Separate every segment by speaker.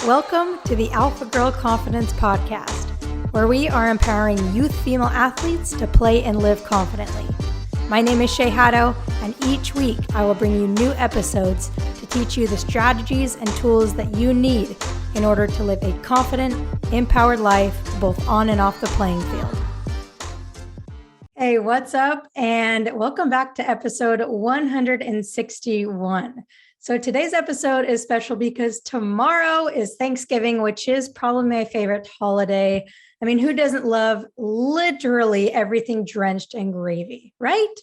Speaker 1: Welcome to the Alpha Girl Confidence Podcast, where we are empowering youth female athletes to play and live confidently. My name is Shay Haddo, and each week I will bring you new episodes to teach you the strategies and tools that you need in order to live a confident, empowered life both on and off the playing field. Hey, what's up? And welcome back to episode 161. So today's episode is special because tomorrow is Thanksgiving, which is probably my favorite holiday. I mean, who doesn't love literally everything drenched in gravy, right?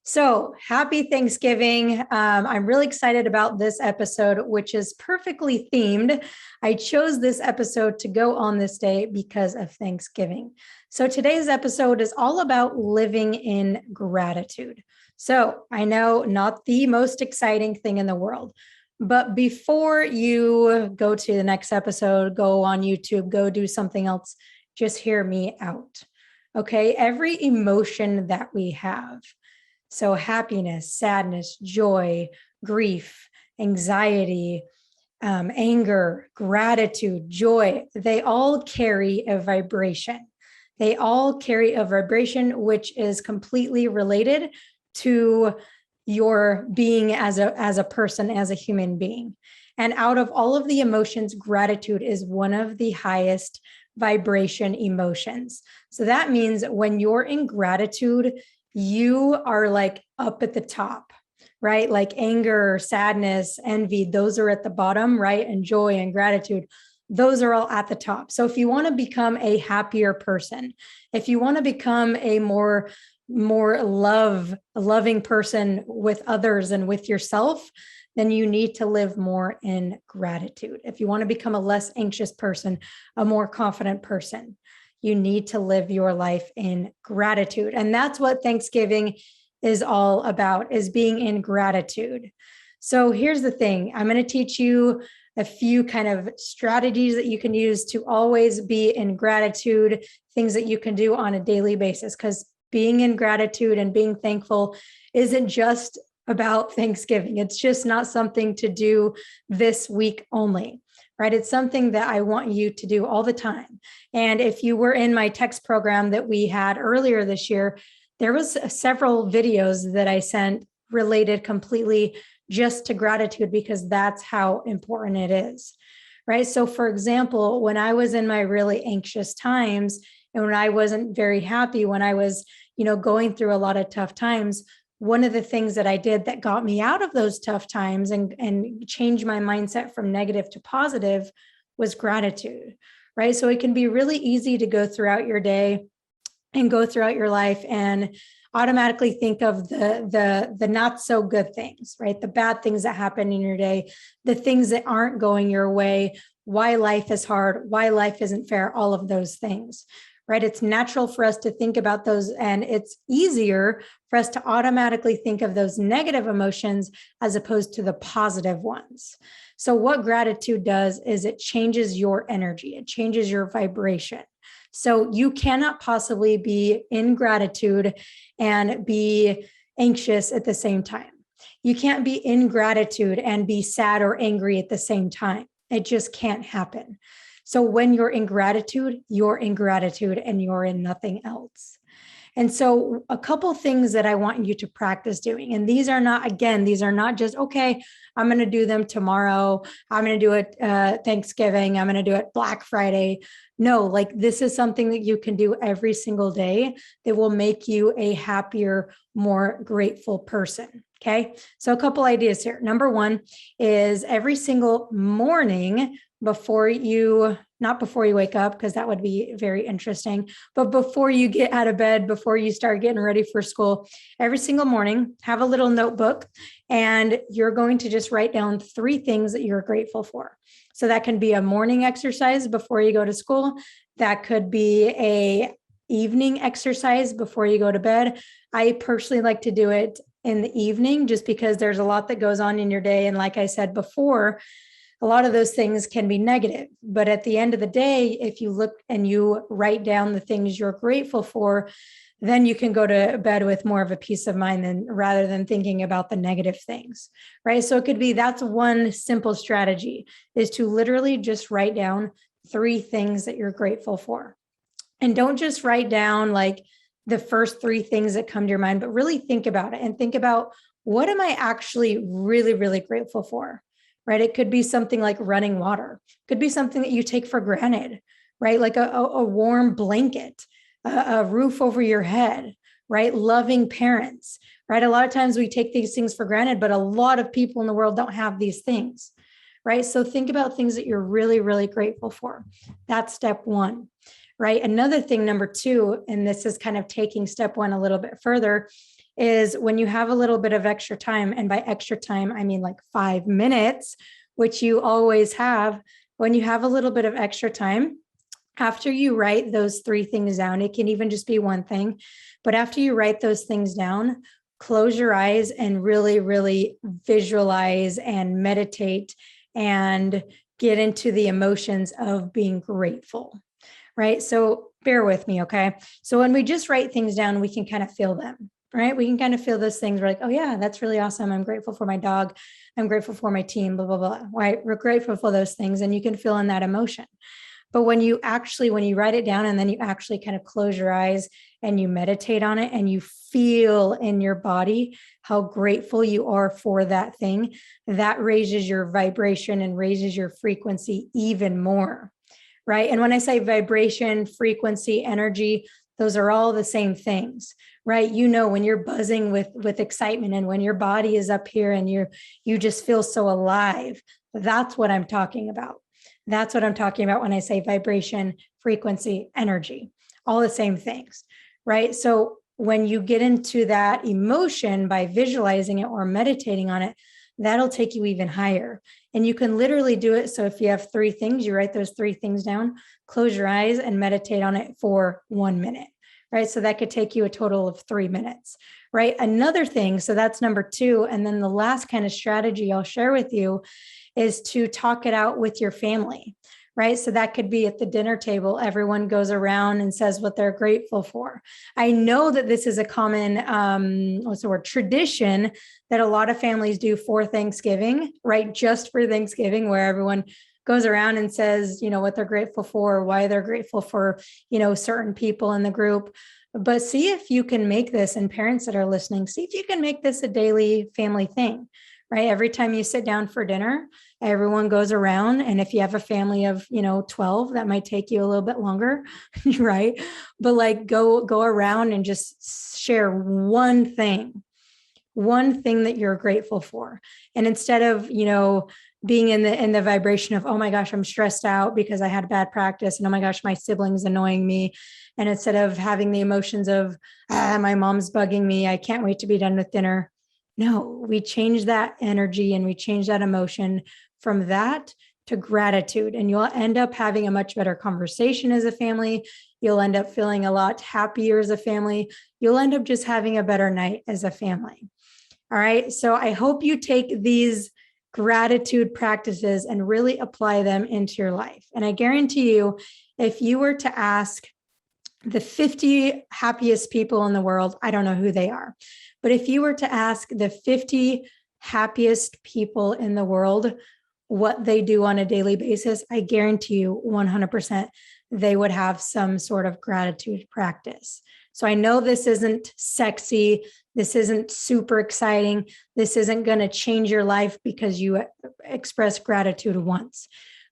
Speaker 1: So happy Thanksgiving. I'm really excited about this episode, which is perfectly themed. I chose this episode to go on this day because of Thanksgiving. So today's episode is all about living in gratitude. So I know not the most exciting thing in the world, but before you go to the next episode, go on YouTube, go do something else, just hear me out. Okay. Every emotion that we have, so happiness, sadness, joy, grief, anxiety, anger, gratitude, joy, they all carry a vibration. They all carry a vibration which is completely related to your being as a person, as a human being. And out of all of the emotions, gratitude is one of the highest vibration emotions. So that means when you're in gratitude, you are like up at the top, right? Like anger, sadness, envy, those are at the bottom, right? And joy and gratitude, those are all at the top. So if you want to become a happier person, if you want to become a more loving person with others and with yourself, then you need to live more in gratitude. If you want to become a less anxious person, a more confident person, you need to live your life in gratitude. And that's what Thanksgiving is all about, is being in gratitude. So here's the thing. I'm going to teach you a few kind of strategies that you can use to always be in gratitude, things that you can do on a daily basis, because being in gratitude and being thankful isn't just about Thanksgiving. It's just not something to do this week only, right? It's something that I want you to do all the time. And if you were in my text program that we had earlier this year, there was several videos that I sent related completely just to gratitude, because that's how important it is, right? So for example, when I was in my really anxious times and when I wasn't very happy, when I was, going through a lot of tough times, one of the things that I did that got me out of those tough times and changed my mindset from negative to positive was gratitude, right? So it can be really easy to go throughout your day and go throughout your life and automatically think of the not so good things, right? The bad things that happen in your day, the things that aren't going your way, why life is hard, why life isn't fair, all of those things, right? It's natural for us to think about those, and it's easier for us to automatically think of those negative emotions as opposed to the positive ones. So what gratitude does is it changes your energy, it changes your vibration. So you cannot possibly be in gratitude and be anxious at the same time. You can't be in gratitude and be sad or angry at the same time. It just can't happen. So when you're in gratitude and you're in nothing else. And so a couple things that I want you to practice doing, and these are not just, okay, I'm going to do them tomorrow. I'm going to do it Thanksgiving. I'm going to do it Black Friday. No, like this is something that you can do every single day that will make you a happier, more grateful person. Okay. So a couple ideas here. Number one is every single morning not before you wake up, because that would be very interesting, but before you get out of bed, before you start getting ready for school, every single morning, have a little notebook and you're going to just write down 3 things that you're grateful for. So that can be a morning exercise before you go to school. That could be a evening exercise before you go to bed. I personally like to do it in the evening just because there's a lot that goes on in your day. And like I said before, a lot of those things can be negative, but at the end of the day, if you look and you write down the things you're grateful for, then you can go to bed with more of a peace of mind than rather than thinking about the negative things, right? So it could be, that's one simple strategy, is to literally just write down 3 things that you're grateful for. And don't just write down like the first 3 things that come to your mind, but really think about it and think about, what am I actually really, really grateful for, right? It could be something like running water. It could be something that you take for granted, right? Like a warm blanket, a roof over your head, right? Loving parents, right? A lot of times we take these things for granted, but a lot of people in the world don't have these things, right? So think about things that you're really, really grateful for. That's step 1, right? Another thing, number 2, and this is kind of taking step 1 a little bit further, is when you have a little bit of extra time, and by extra time, I mean like 5 minutes, which you always have. When you have a little bit of extra time, after you write those 3 things down, it can even just be one thing, but after you write those things down, close your eyes and really, really visualize and meditate and get into the emotions of being grateful, right? So bear with me, okay? So when we just write things down, we can kind of feel them, right? We can kind of feel those things. We're like, oh yeah, that's really awesome. I'm grateful for my dog. I'm grateful for my team, blah, blah, blah, right? We're grateful for those things, and you can feel in that emotion. But when you write it down and then you actually kind of close your eyes and you meditate on it and you feel in your body how grateful you are for that thing, that raises your vibration and raises your frequency even more, right? And when I say vibration, frequency, energy, those are all the same things, right? You know, when you're buzzing with excitement and when your body is up here and you just feel so alive, that's what I'm talking about. That's what I'm talking about when I say vibration, frequency, energy, all the same things, right? So when you get into that emotion by visualizing it or meditating on it, that'll take you even higher. And you can literally do it. So if you have 3 things, you write those 3 things down, close your eyes and meditate on it for 1 minute, right? So that could take you a total of 3 minutes, right? Another thing, so that's number 2. And then the last kind of strategy I'll share with you is to talk it out with your family, right? So that could be at the dinner table. Everyone goes around and says what they're grateful for. I know that this is a common, tradition that a lot of families do for Thanksgiving, right? Just for Thanksgiving, where everyone goes around and says, what they're grateful for, why they're grateful for, certain people in the group. But see if you can make this, and parents that are listening, see if you can make this a daily family thing, right? Every time you sit down for dinner, everyone goes around. And if you have a family of, 12, that might take you a little bit longer, right? But like go around and just share one thing that you're grateful for. And instead of, being in the vibration of, oh my gosh, I'm stressed out because I had bad practice, and oh my gosh, my sibling's annoying me. And instead of having the emotions of, my mom's bugging me, I can't wait to be done with dinner. No, we change that energy and we change that emotion from that to gratitude. And you'll end up having a much better conversation as a family. You'll end up feeling a lot happier as a family. You'll end up just having a better night as a family. All right. So I hope you take these gratitude practices and really apply them into your life. And I guarantee you, if you were to ask the 50 happiest people in the world, I don't know who they are, but if you were to ask the 50 happiest people in the world what they do on a daily basis, I guarantee you 100% they would have some sort of gratitude practice. So I know this isn't sexy. This isn't super exciting. This isn't going to change your life because you express gratitude once.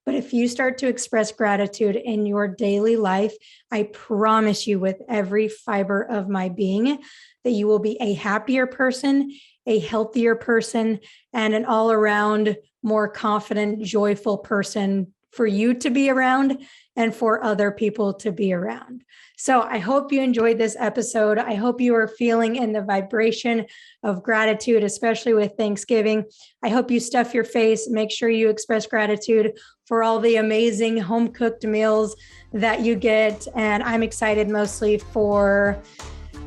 Speaker 1: But if you start to express gratitude in your daily life, I promise you with every fiber of my being that you will be a happier person, a healthier person, and an all-around more confident, joyful person for you to be around and for other people to be around. So I hope you enjoyed this episode. I hope you are feeling in the vibration of gratitude, especially with Thanksgiving. I hope you stuff your face. Make sure you express gratitude for all the amazing home-cooked meals that you get. And I'm excited mostly for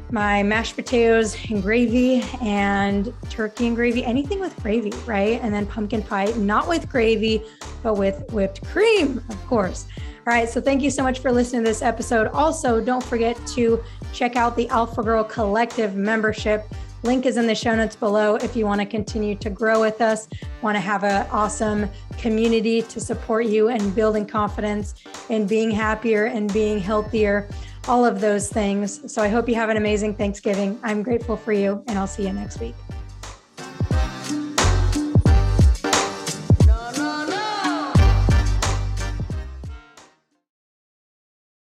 Speaker 1: my mashed potatoes and gravy and turkey and gravy, anything with gravy, right? And then pumpkin pie, not with gravy, but with whipped cream, of course. All right. So thank you so much for listening to this episode. Also, don't forget to check out the Alpha Girl Collective membership. Link is in the show notes below if you want to continue to grow with us, want to have an awesome community to support you in building confidence and being happier and being healthier, all of those things. So I hope you have an amazing Thanksgiving. I'm grateful for you, and I'll see you next week.